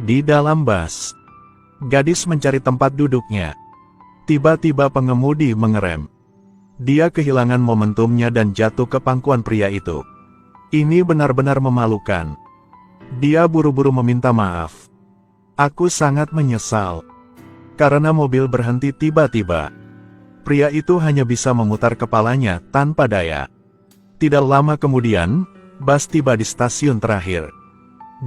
Di dalam bus, gadis mencari tempat duduknya. Tiba-tiba pengemudi mengerem. Dia kehilangan momentumnya dan jatuh ke pangkuan pria itu. Ini benar-benar memalukan. Dia buru-buru meminta maaf. Aku sangat menyesal. Karena mobil berhenti tiba-tiba. Pria itu hanya bisa memutar kepalanya tanpa daya. Tidak lama kemudian, bus tiba di stasiun terakhir.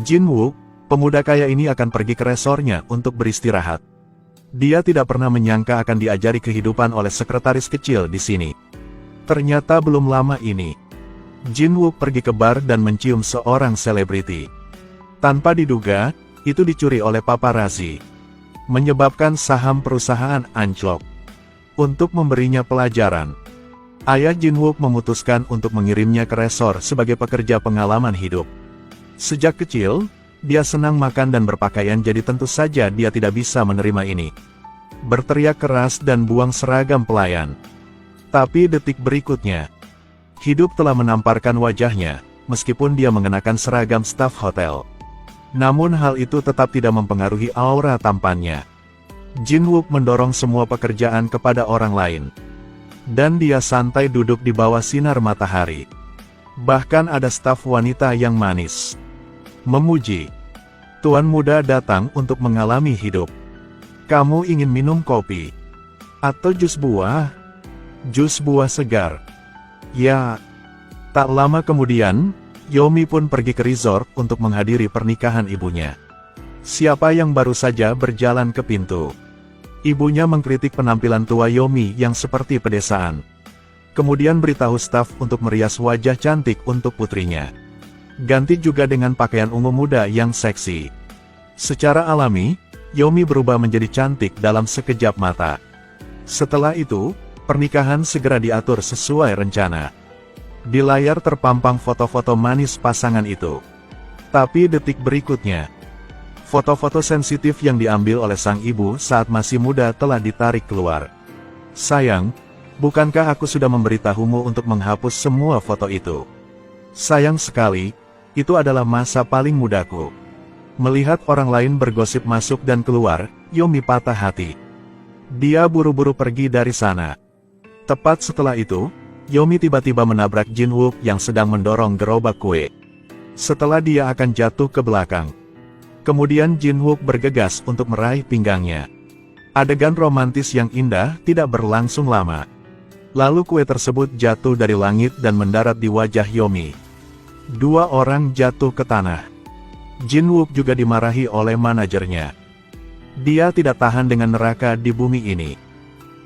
Jin-wook, pemuda kaya ini akan pergi ke resornya untuk beristirahat. Dia tidak pernah menyangka akan diajari kehidupan oleh sekretaris kecil di sini. Ternyata belum lama ini, Jin-wook pergi ke bar dan mencium seorang selebriti. Tanpa diduga, itu dicuri oleh paparazzi, menyebabkan saham perusahaan anjlok. Untuk memberinya pelajaran, ayah Jin-wook memutuskan untuk mengirimnya ke resor sebagai pekerja pengalaman hidup. Sejak kecil, dia senang makan dan berpakaian, jadi tentu saja dia tidak bisa menerima ini. Berteriak keras dan buang seragam pelayan. Tapi detik berikutnya, hidup telah menamparkan wajahnya, meskipun dia mengenakan seragam staf hotel. Namun hal itu tetap tidak mempengaruhi aura tampannya. Jin-wook mendorong semua pekerjaan kepada orang lain. Dan dia santai duduk di bawah sinar matahari. Bahkan ada staf wanita yang manis memuji. Tuan muda datang untuk mengalami hidup. Kamu ingin minum kopi? Atau jus buah? Jus buah segar. Ya. Tak lama kemudian, Yomi pun pergi ke resort untuk menghadiri pernikahan ibunya. Siapa yang baru saja berjalan ke pintu? Ibunya mengkritik penampilan tua Yomi yang seperti pedesaan. Kemudian beritahu staf untuk merias wajah cantik untuk putrinya. Ganti juga dengan pakaian ungu muda yang seksi. Secara alami, Yomi berubah menjadi cantik dalam sekejap mata. Setelah itu, pernikahan segera diatur sesuai rencana. Di layar terpampang foto-foto manis pasangan itu. Tapi detik berikutnya, foto-foto sensitif yang diambil oleh sang ibu saat masih muda telah ditarik keluar. Sayang, bukankah aku sudah memberitahumu untuk menghapus semua foto itu? Sayang sekali, itu adalah masa paling mudaku. Melihat orang lain bergosip masuk dan keluar, Yomi patah hati. Dia buru-buru pergi dari sana. Tepat setelah itu, Yomi tiba-tiba menabrak Jin-wook yang sedang mendorong gerobak kue. Setelah dia akan jatuh ke belakang. Kemudian Jin-wook bergegas untuk meraih pinggangnya. Adegan romantis yang indah tidak berlangsung lama. Lalu kue tersebut jatuh dari langit dan mendarat di wajah Yomi. Dua orang jatuh ke tanah. Jin-wook juga dimarahi oleh manajernya. Dia tidak tahan dengan neraka di bumi ini.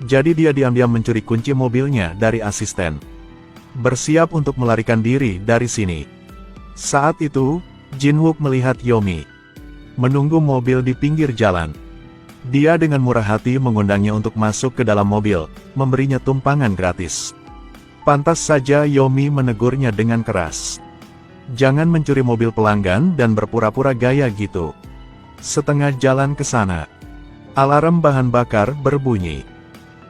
Jadi dia diam-diam mencuri kunci mobilnya dari asisten. Bersiap untuk melarikan diri dari sini. Saat itu, Jin-wook melihat Yomi menunggu mobil di pinggir jalan. Dia dengan murah hati mengundangnya untuk masuk ke dalam mobil, memberinya tumpangan gratis. Pantas saja Yomi menegurnya dengan keras. Jangan mencuri mobil pelanggan dan berpura-pura gaya gitu. Setengah jalan ke sana, alarm bahan bakar berbunyi.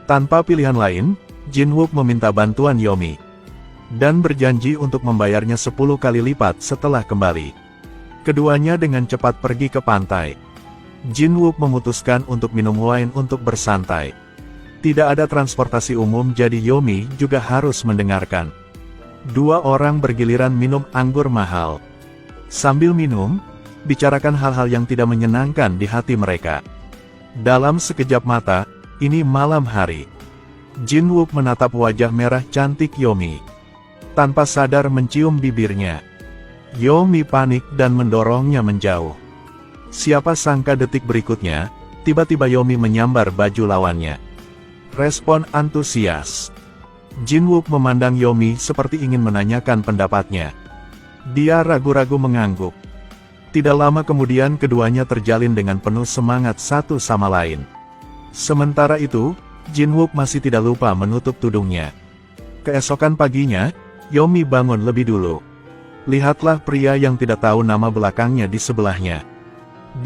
Tanpa pilihan lain, Jin-wook meminta bantuan Yomi. Dan berjanji untuk membayarnya 10 kali lipat setelah kembali. Keduanya dengan cepat pergi ke pantai. Jin-wook memutuskan untuk minum wine untuk bersantai. Tidak ada transportasi umum, jadi Yomi juga harus mendengarkan. Dua orang bergiliran minum anggur mahal. Sambil minum, bicarakan hal-hal yang tidak menyenangkan di hati mereka. Dalam sekejap mata, ini malam hari. Jin-wook menatap wajah merah cantik Yomi. Tanpa sadar mencium bibirnya. Yomi panik dan mendorongnya menjauh. Siapa sangka detik berikutnya, tiba-tiba Yomi menyambar baju lawannya. Respon antusias. Jin-wook memandang Yomi seperti ingin menanyakan pendapatnya. Dia ragu-ragu mengangguk. Tidak lama kemudian keduanya terjalin dengan penuh semangat satu sama lain. Sementara itu, Jin-wook masih tidak lupa menutup tudungnya. Keesokan paginya, Yomi bangun lebih dulu. Lihatlah pria yang tidak tahu nama belakangnya di sebelahnya.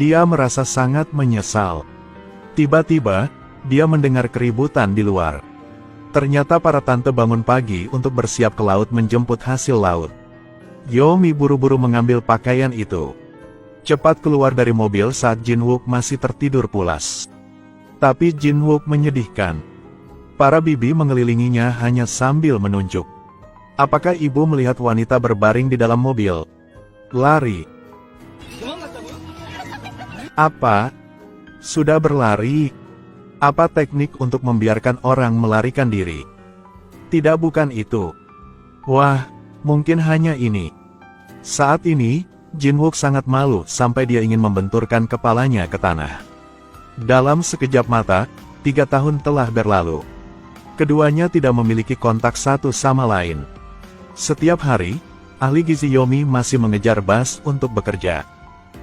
Dia merasa sangat menyesal. Tiba-tiba, dia mendengar keributan di luar. Ternyata para tante bangun pagi untuk bersiap ke laut menjemput hasil laut. Yomi buru-buru mengambil pakaian itu. cepat keluar dari mobil saat Jin Wook masih tertidur pulas. Tapi Jin Wook menyedihkan. Para bibi mengelilinginya hanya sambil menunjuk. Apakah ibu melihat wanita berbaring di dalam mobil? Lari. Apa? Sudah berlari? Apa teknik untuk membiarkan orang melarikan diri? Tidak, bukan itu. Wah, mungkin hanya ini. Saat ini, Jin Wook sangat malu sampai dia ingin membenturkan kepalanya ke tanah. Dalam sekejap mata, 3 tahun telah berlalu. Keduanya tidak memiliki kontak satu sama lain. Setiap hari, ahli gizi Yomi masih mengejar Bas untuk bekerja.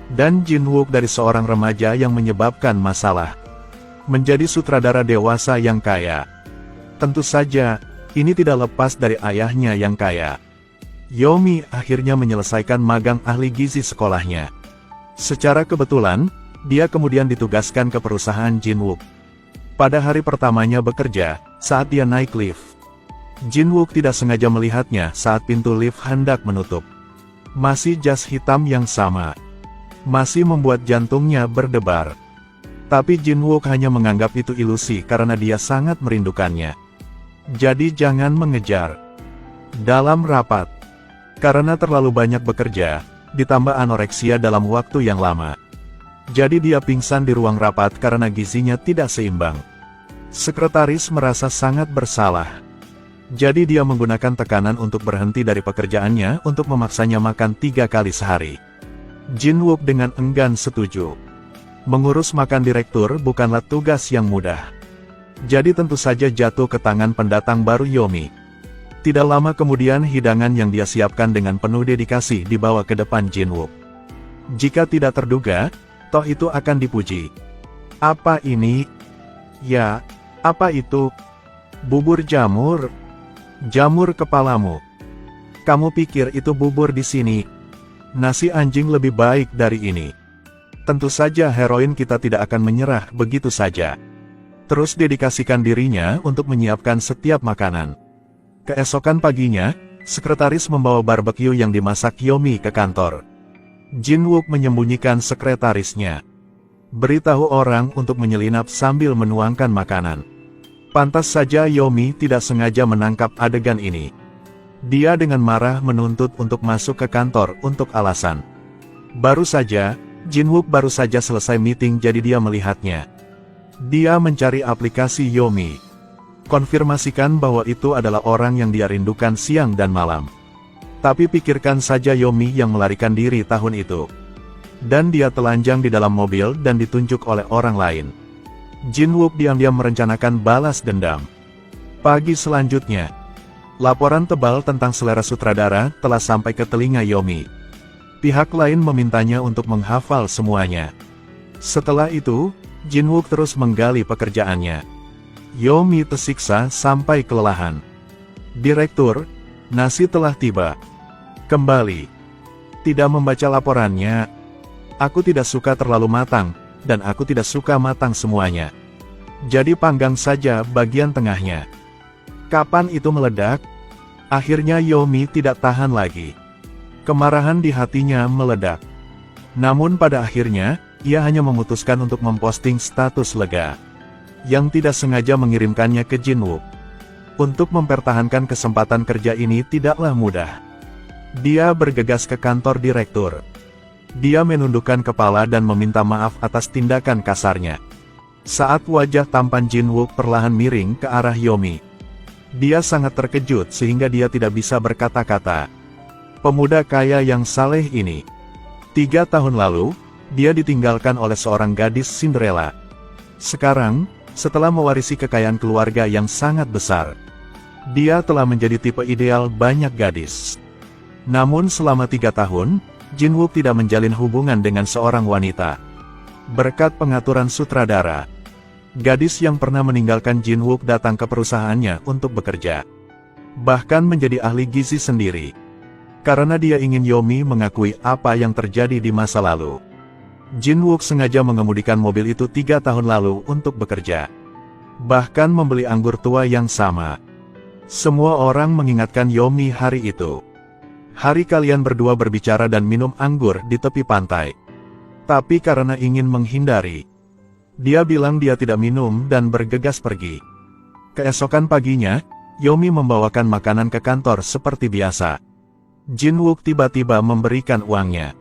Dan Jin Wook dari seorang remaja yang menyebabkan masalah, menjadi sutradara dewasa yang kaya. Tentu saja, ini tidak lepas dari ayahnya yang kaya. Yomi akhirnya menyelesaikan magang ahli gizi sekolahnya. Secara kebetulan, dia kemudian ditugaskan ke perusahaan Jin Wook. Pada hari pertamanya bekerja, saat dia naik lift, Jin Wook tidak sengaja melihatnya saat pintu lift hendak menutup. Masih jas hitam yang sama. Masih membuat jantungnya berdebar. Tapi Jin Wook hanya menganggap itu ilusi karena dia sangat merindukannya. Jadi jangan mengejar. Dalam rapat, karena terlalu banyak bekerja, ditambah anoreksia dalam waktu yang lama, jadi dia pingsan di ruang rapat karena gizinya tidak seimbang. Sekretaris merasa sangat bersalah. Jadi dia menggunakan tekanan untuk berhenti dari pekerjaannya untuk memaksanya makan 3 kali sehari. Jin Wook dengan enggan setuju. Mengurus makan direktur bukanlah tugas yang mudah. Jadi tentu saja jatuh ke tangan pendatang baru Yomi. Tidak lama kemudian hidangan yang dia siapkan dengan penuh dedikasi dibawa ke depan Jin Wook. Jika tidak terduga, toh itu akan dipuji. Apa ini? Ya, apa itu? Bubur jamur? Jamur kepalamu. Kamu pikir itu bubur di sini? Nasi anjing lebih baik dari ini. Tentu saja heroin kita tidak akan menyerah begitu saja. Terus dedikasikan dirinya untuk menyiapkan setiap makanan. Keesokan paginya, sekretaris membawa barbecue yang dimasak Yomi ke kantor. Jin Wook menyembunyikan sekretarisnya. Beritahu orang untuk menyelinap sambil menuangkan makanan. Pantas saja Yomi tidak sengaja menangkap adegan ini. Dia dengan marah menuntut untuk masuk ke kantor untuk alasan. Baru saja, Jin Wook baru saja selesai meeting jadi dia melihatnya. Dia mencari aplikasi Yomi. Konfirmasikan bahwa itu adalah orang yang dia rindukan siang dan malam. Tapi pikirkan saja Yomi yang melarikan diri tahun itu. Dan dia telanjang di dalam mobil dan ditunjuk oleh orang lain. Jin Wook diam-diam merencanakan balas dendam. Pagi selanjutnya, laporan tebal tentang selera sutradara telah sampai ke telinga Yomi. Pihak lain memintanya untuk menghafal semuanya. Setelah itu, Jin Wook terus menggali pekerjaannya. Yomi tersiksa sampai kelelahan. Direktur, nasi telah tiba. Kembali. Tidak membaca laporannya. Aku tidak suka terlalu matang, dan aku tidak suka matang semuanya. Jadi panggang saja bagian tengahnya. Kapan itu meledak? Akhirnya Yomi tidak tahan lagi. Kemarahan di hatinya meledak. Namun pada akhirnya, ia hanya memutuskan untuk memposting status lega. Yang tidak sengaja mengirimkannya ke Jin Wook. Untuk mempertahankan kesempatan kerja ini tidaklah mudah. Dia bergegas ke kantor direktur. Dia menundukkan kepala dan meminta maaf atas tindakan kasarnya. Saat wajah tampan Jin Wook perlahan miring ke arah Yomi, dia sangat terkejut sehingga dia tidak bisa berkata-kata. Pemuda kaya yang saleh ini. 3 tahun lalu, dia ditinggalkan oleh seorang gadis Cinderella. Sekarang, setelah mewarisi kekayaan keluarga yang sangat besar, dia telah menjadi tipe ideal banyak gadis. Namun selama 3 tahun, Jin Wook tidak menjalin hubungan dengan seorang wanita. Berkat pengaturan sutradara, gadis yang pernah meninggalkan Jin Wook datang ke perusahaannya untuk bekerja. Bahkan menjadi ahli gizi sendiri. Karena dia ingin Yomi mengakui apa yang terjadi di masa lalu. Jin Wook sengaja mengemudikan mobil itu 3 tahun lalu untuk bekerja. Bahkan membeli anggur tua yang sama. Semua orang mengingatkan Yomi hari itu. Hari kalian berdua berbicara dan minum anggur di tepi pantai. Tapi karena ingin menghindari, dia bilang dia tidak minum dan bergegas pergi. Keesokan paginya, Yomi membawakan makanan ke kantor seperti biasa. Jin Wook tiba-tiba memberikan uangnya.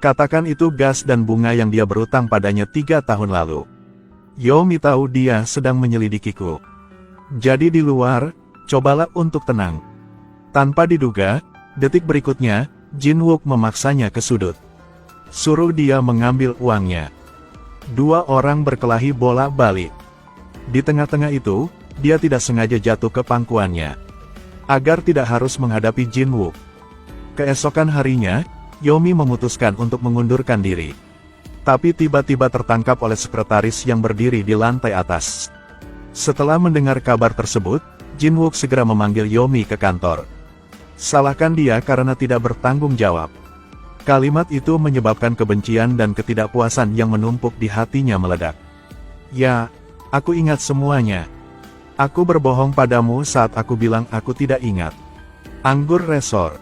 Katakan itu gas dan bunga yang dia berutang padanya 3 tahun lalu. Yomi tahu dia sedang menyelidikiku. Jadi di luar, cobalah untuk tenang. Tanpa diduga, detik berikutnya, Jin Wook memaksanya ke sudut. Suruh dia mengambil uangnya. 2 orang berkelahi bolak-balik. Di tengah-tengah itu, dia tidak sengaja jatuh ke pangkuannya. Agar tidak harus menghadapi Jin Wook. Keesokan harinya, Yomi memutuskan untuk mengundurkan diri. Tapi tiba-tiba tertangkap oleh sekretaris yang berdiri di lantai atas. Setelah mendengar kabar tersebut, Jin Wook segera memanggil Yomi ke kantor. Salahkan dia karena tidak bertanggung jawab. Kalimat itu menyebabkan kebencian dan ketidakpuasan yang menumpuk di hatinya meledak. Ya, aku ingat semuanya. Aku berbohong padamu saat aku bilang aku tidak ingat. Anggur resort.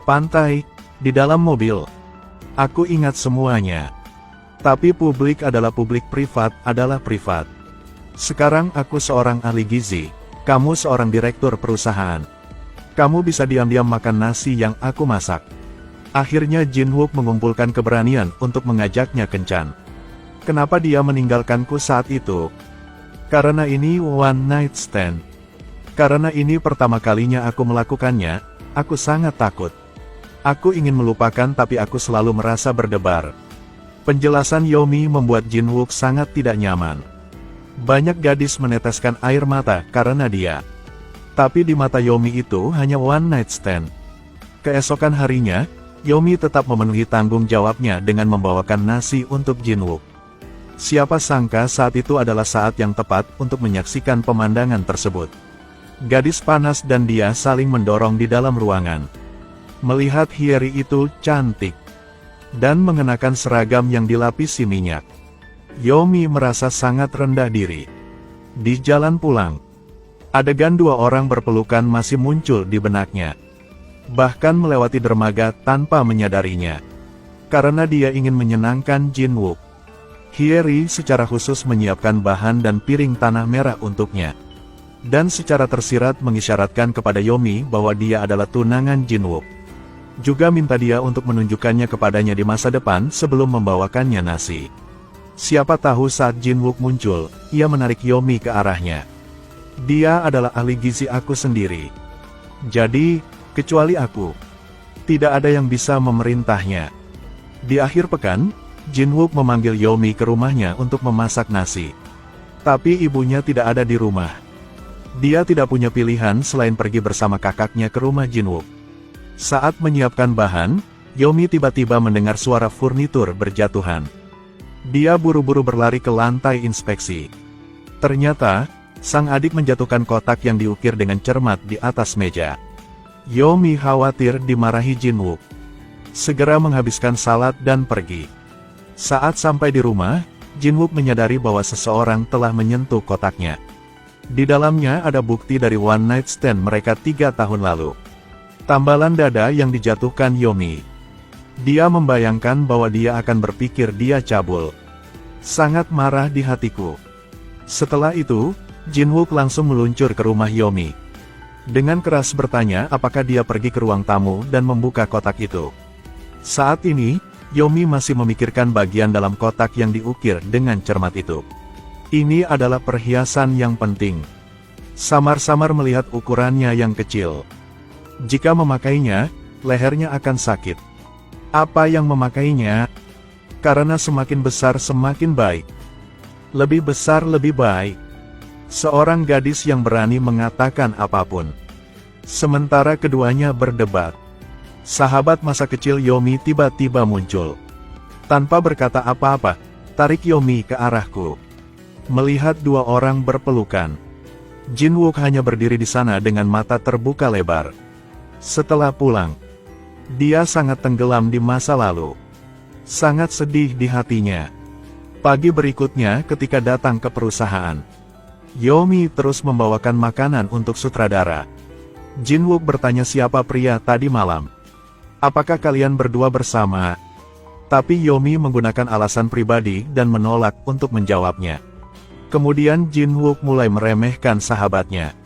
Pantai, di dalam mobil. Aku ingat semuanya. Tapi publik adalah publik, privat adalah privat. Sekarang aku seorang ahli gizi, kamu seorang direktur perusahaan. Kamu bisa diam-diam makan nasi yang aku masak. Akhirnya Jin Wook mengumpulkan keberanian untuk mengajaknya kencan. Kenapa dia meninggalkanku saat itu? Karena ini one night stand. Karena ini pertama kalinya aku melakukannya, aku sangat takut. Aku ingin melupakan tapi aku selalu merasa berdebar. Penjelasan Yomi membuat Jin Wook sangat tidak nyaman. Banyak gadis meneteskan air mata karena dia. Tapi di mata Yomi itu hanya one night stand. Keesokan harinya, Yomi tetap memenuhi tanggung jawabnya dengan membawakan nasi untuk Jin Wook. Siapa sangka saat itu adalah saat yang tepat untuk menyaksikan pemandangan tersebut. Gadis panas dan dia saling mendorong di dalam ruangan. Melihat Hyeri itu cantik dan mengenakan seragam yang dilapisi minyak, Yomi merasa sangat rendah diri. Di jalan pulang, adegan 2 orang berpelukan masih muncul di benaknya. Bahkan melewati dermaga tanpa menyadarinya. Karena dia ingin menyenangkan Jin Wook, Hyeri secara khusus menyiapkan bahan dan piring tanah merah untuknya. Dan secara tersirat mengisyaratkan kepada Yomi bahwa dia adalah tunangan Jin Wook. Juga minta dia untuk menunjukkannya kepadanya di masa depan sebelum membawakannya nasi. Siapa tahu saat Jin Wook muncul, ia menarik Yomi ke arahnya. Dia adalah ahli gizi aku sendiri. Jadi, kecuali aku, tidak ada yang bisa memerintahnya. Di akhir pekan, Jin Wook memanggil Yomi ke rumahnya untuk memasak nasi. Tapi ibunya tidak ada di rumah. Dia tidak punya pilihan selain pergi bersama kakaknya ke rumah Jin Wook. Saat menyiapkan bahan, Yomi tiba-tiba mendengar suara furnitur berjatuhan. Dia buru-buru berlari ke lantai inspeksi. Ternyata, sang adik menjatuhkan kotak yang diukir dengan cermat di atas meja. Yomi khawatir dimarahi Jin Wook. Segera menghabiskan salad dan pergi. Saat sampai di rumah, Jin Wook menyadari bahwa seseorang telah menyentuh kotaknya. Di dalamnya ada bukti dari one night stand mereka 3 tahun lalu. Tambalan dada yang dijatuhkan Yomi. Dia membayangkan bahwa dia akan berpikir dia cabul. Sangat marah di hatiku. Setelah itu, Jin Wook langsung meluncur ke rumah Yomi. Dengan keras bertanya apakah dia pergi ke ruang tamu dan membuka kotak itu. Saat ini, Yomi masih memikirkan bagian dalam kotak yang diukir dengan cermat itu. Ini adalah perhiasan yang penting. Samar-samar melihat ukurannya yang kecil. Jika memakainya, lehernya akan sakit. Apa yang memakainya? Karena semakin besar semakin baik. Lebih besar lebih baik. Seorang gadis yang berani mengatakan apapun. Sementara keduanya berdebat. Sahabat masa kecil Yomi tiba-tiba muncul. Tanpa berkata apa-apa, tarik Yomi ke arahku. Melihat 2 orang berpelukan. Jin Wook hanya berdiri di sana dengan mata terbuka lebar. Setelah pulang, dia sangat tenggelam di masa lalu. Sangat sedih di hatinya. Pagi berikutnya ketika datang ke perusahaan, Yomi terus membawakan makanan untuk sutradara. Jin Wook bertanya siapa pria tadi malam. Apakah kalian berdua bersama? Tapi Yomi menggunakan alasan pribadi dan menolak untuk menjawabnya. Kemudian Jin Wook mulai meremehkan sahabatnya.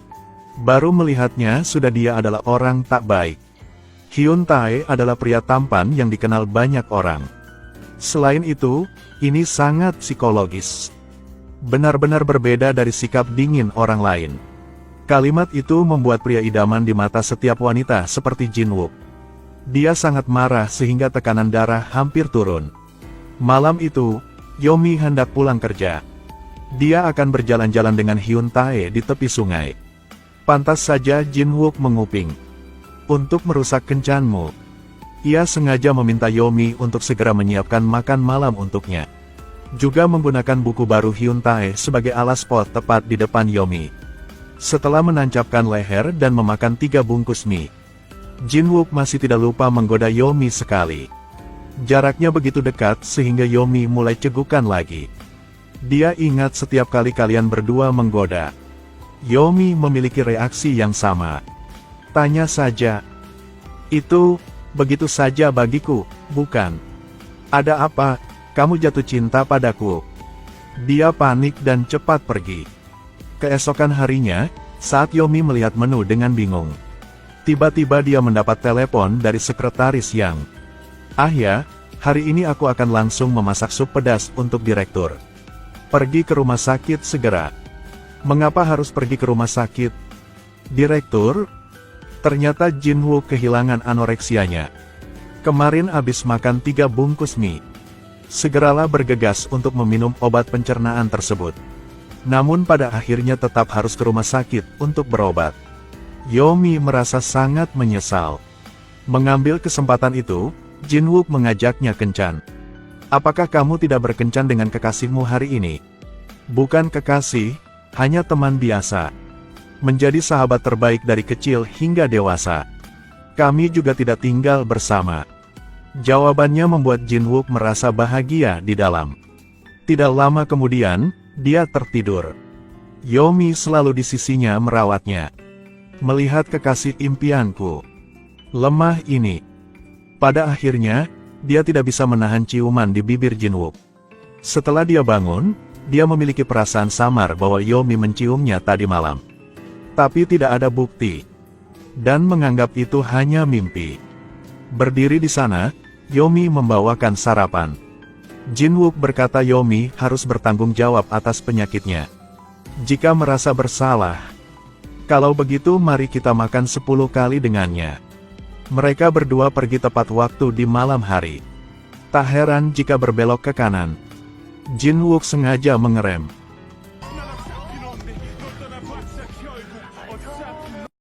Baru melihatnya sudah dia adalah orang tak baik. Hyun Tae adalah pria tampan yang dikenal banyak orang. Selain itu, ini sangat psikologis. Benar-benar berbeda dari sikap dingin orang lain. Kalimat itu membuat pria idaman di mata setiap wanita seperti Jin Wook. Dia sangat marah sehingga tekanan darah hampir turun. Malam itu, Yomi hendak pulang kerja. Dia akan berjalan-jalan dengan Hyun Tae di tepi sungai. Pantas saja Jin Wook menguping. Untuk merusak kencanmu. Ia sengaja meminta Yomi untuk segera menyiapkan makan malam untuknya. Juga menggunakan buku baru Hyun Tae sebagai alas pot tepat di depan Yomi. Setelah menancapkan leher dan memakan 3 bungkus mie, Jin Wook masih tidak lupa menggoda Yomi sekali. Jaraknya begitu dekat sehingga Yomi mulai cegukan lagi. Dia ingat setiap kali kalian berdua menggoda. Yomi memiliki reaksi yang sama. Tanya saja. Itu, begitu saja bagiku, bukan? Ada apa, kamu jatuh cinta padaku? Dia panik dan cepat pergi. Keesokan harinya, saat Yomi melihat menu dengan bingung. Tiba-tiba dia mendapat telepon dari sekretaris Yang. Ah ya, hari ini aku akan langsung memasak sup pedas untuk direktur. Pergi ke rumah sakit segera. Mengapa harus pergi ke rumah sakit? Direktur? Ternyata Jin Wook kehilangan anoreksianya. Kemarin habis makan 3 bungkus mie. Segeralah bergegas untuk meminum obat pencernaan tersebut. Namun pada akhirnya tetap harus ke rumah sakit untuk berobat. Yomi merasa sangat menyesal. Mengambil kesempatan itu, Jin Wook mengajaknya kencan. Apakah kamu tidak berkencan dengan kekasihmu hari ini? Bukan kekasih, hanya teman biasa. Menjadi sahabat terbaik dari kecil hingga dewasa. Kami juga tidak tinggal bersama. Jawabannya membuat Jin Wook merasa bahagia di dalam. Tidak lama kemudian, dia tertidur. Yomi selalu di sisinya merawatnya. Melihat kekasih impianku. Lemah ini. Pada akhirnya, dia tidak bisa menahan ciuman di bibir Jin Wook. Setelah dia bangun, dia memiliki perasaan samar bahwa Yomi menciumnya tadi malam. Tapi tidak ada bukti. Dan menganggap itu hanya mimpi. Berdiri di sana, Yomi membawakan sarapan. Jin Wook berkata Yomi harus bertanggung jawab atas penyakitnya. Jika merasa bersalah, kalau begitu mari kita makan 10 kali dengannya. Mereka berdua pergi tepat waktu di malam hari. Tak heran jika berbelok ke kanan. Jin Wook sengaja mengerem.